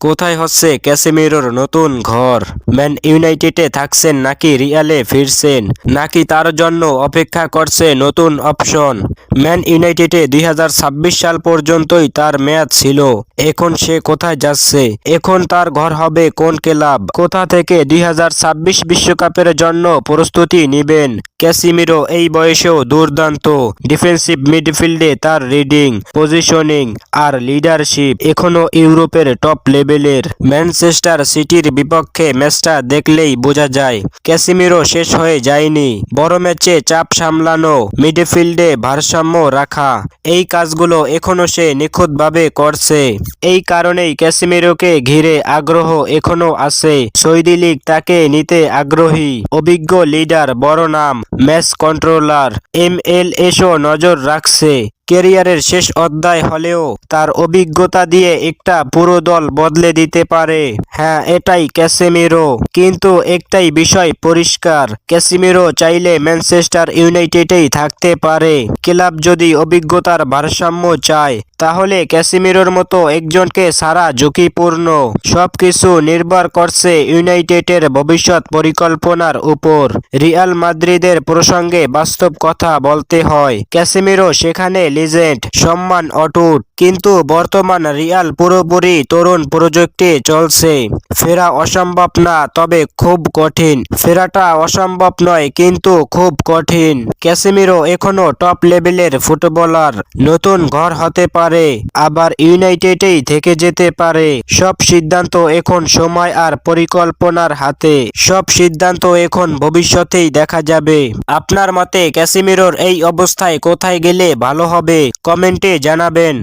কোথায় হচ্ছে ক্যাসেমিরোর নতুন ঘর? ম্যান ইউনাইটেডে থাকছেন নাকি রিয়ালে ফিরছেন, নাকি তার জন্য অপেক্ষা করছে নতুন অপশন? ম্যান ইউনাইটেডে 2026 সাল পর্যন্তই তার মেয়াদ ছিল। এখন সে কোথায় যাচ্ছে? এখন তার ঘর হবে কোন ক্লাব? কোথা থেকে 2026 বিশ্বকাপের জন্য প্রস্তুতি নিবেন? ক্যাসিমিরো এই বয়সেও দুর্দান্ত। ডিফেন্সিভ মিডফিল্ডে তার রিডিং, পজিশনিং আর লিডারশিপ এখনো ইউরোপের টপ লেভেলের। ম্যানচেস্টার সিটির বিপক্ষে ম্যাচটা দেখলেই বোঝা যায় ক্যাসিমিরো শেষ হয়ে যায়নি। বড় ম্যাচে চাপ সামলানো, মিডফিল্ডে ভারসাম্য রাখা, এই কাজগুলো এখনো সে নিখুঁতভাবে করছে। এই কারণেই ক্যাসিমিরোকে ঘিরে আগ্রহ এখনো আছে। সৌদি লীগ তাকে নিতে আগ্রহী। অভিজ্ঞ লিডার, বড় নাম, ম্যাচ কন্ট্রোলার। MLS-ও নজর রাখছে। ক্যারিয়ারের শেষ অধ্যায় হলেও তার অভিজ্ঞতা দিয়ে একটা পুরো দল বদলে দিতে পারে। হ্যাঁ, এটাই ক্যাসেমিরো। কিন্তু একটাই বিষয় পরিষ্কার, ক্যাসেমিরো চাইলে ম্যানচেস্টার ইউনাইটেডেই থাকতে পারে। ক্লাব যদি অভিজ্ঞতার ভারসাম্য চায়, তাহলে ক্যাসেমিরোর মতো একজনকে ছাড়া ঝুঁকিপূর্ণ। সবকিছু নির্ভর করছে ইউনাইটেডের ভবিষ্যৎ পরিকল্পনার উপর। রিয়াল মাদ্রিদের প্রসঙ্গে বাস্তব কথা বলতে হয়, ক্যাসেমিরো সেখানে লিজেন্ড, সম্মান অটুট। কিন্তু বর্তমান রিয়াল পুরোপুরি তরুণ প্রজেক্টে চলছে। ফেরা অসম্ভব না, তবে খুব কঠিন। ফেরাটা অসম্ভব নয়, কিন্তু খুব কঠিন। ক্যাসেমিরো এখনো টপ লেভেলের ফুটবলার। নতুন ঘর হতে পারে, আবার ইউনাইটেডেই থেকে যেতে পারে। সব সিদ্ধান্ত এখন সময় আর পরিকল্পনার হাতে। সব সিদ্ধান্ত এখন ভবিষ্যতেই দেখা যাবে। আপনার মতে ক্যাসেমিরোর এই অবস্থায় কোথায় গেলে ভালো হবে? কমেন্টে জানাবেন।